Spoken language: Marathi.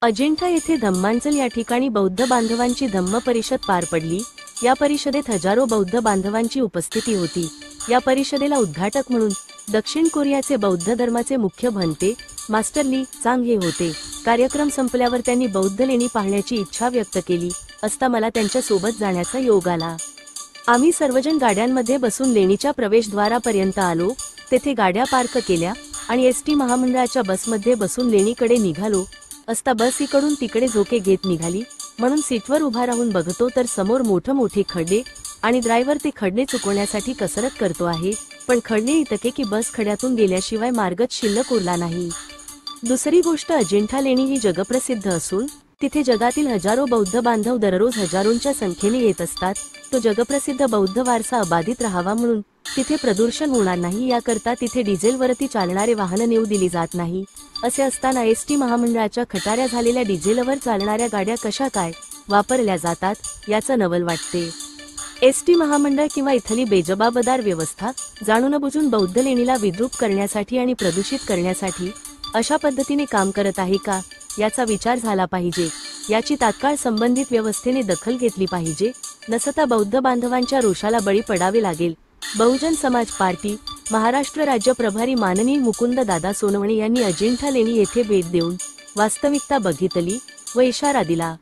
अजिंठा येथे धम्मांचल या ठिकाणी बौद्ध बांधवांची धम्म परिषद पार पडली। या परिषदेत हजारो बौद्ध बांधवांची उपस्थिती होती। या परिषदेला उद्घाटक म्हणून दक्षिण कोरियाचे बौद्ध धर्माचे मुख्य भंते मास्टर ली चांग हे होते। कार्यक्रम संपल्यावर त्यांनी बौद्ध लेणी पाहण्याची इच्छा व्यक्त केली असता मला त्यांच्या सोबत जाण्याचा योग आला। आम्ही सर्वजण गाड्यांमध्ये बसून लेणीच्या प्रवेशद्वारापर्यंत आलो। तेथे गाड्या पार्क केल्या आणि एसटी महामंडळाच्या बसमध्ये बसून लेणीकडे निघालो असता बस इकडून तिकडे झोके घेत निघाली। म्हणून सीटवर उभा राहून बघतो तर समोर मोठे खड्डे आणि ड्रायव्हर ते खड्डे चुकवण्यासाठी कसरत करतो आहे, पण खड्डे इतके की बस खड्ड्यातून गेल्याशिवाय मार्गच शिल्लक उरला नाही। दुसरी गोष्ट, अजिंठा लेणी ही जगप्रसिद्ध असून तिथे जगातील हजारो बौद्ध बांधव दररोज हजारोंच्या संख्येने येत असतात। तो जगप्रसिद्ध बौद्ध वारसा अबाधित राहावा म्हणून तिथे प्रदूषण होणार नाही याकरता तिथे डिझेलवरती चालणारे वाहन नेऊ दिली जात नाही। असे असताना एसटी महामंडळाच्या खटाऱ्या झालेल्या डिझेलवर चालणाऱ्या गाड्या कशा काय वापरल्या जातात याचं नवल वाटते। एसटी महामंडळ किंवा इथली बेजबाबदार व्यवस्था जाणूनबुजून बौद्ध लेणीला विद्रूप करण्यासाठी आणि प्रदूषित करण्यासाठी अशा पद्धतीने काम करत आहे का याचा विचार झाला पाहिजे। याची तात्काळ संबंधित व्यवस्थेने दखल घेतली पाहिजे, नसता बौद्ध बांधवांच्या रोषाला बळी पडावे लागेल। बहुजन समाज पार्टी महाराष्ट्र राज्य प्रभारी माननीय मुकुंद दादा सोनवणे यांनी अजिंठा लेणी येथे भेट देऊन वास्तविकता बघितली व इशारा दिला।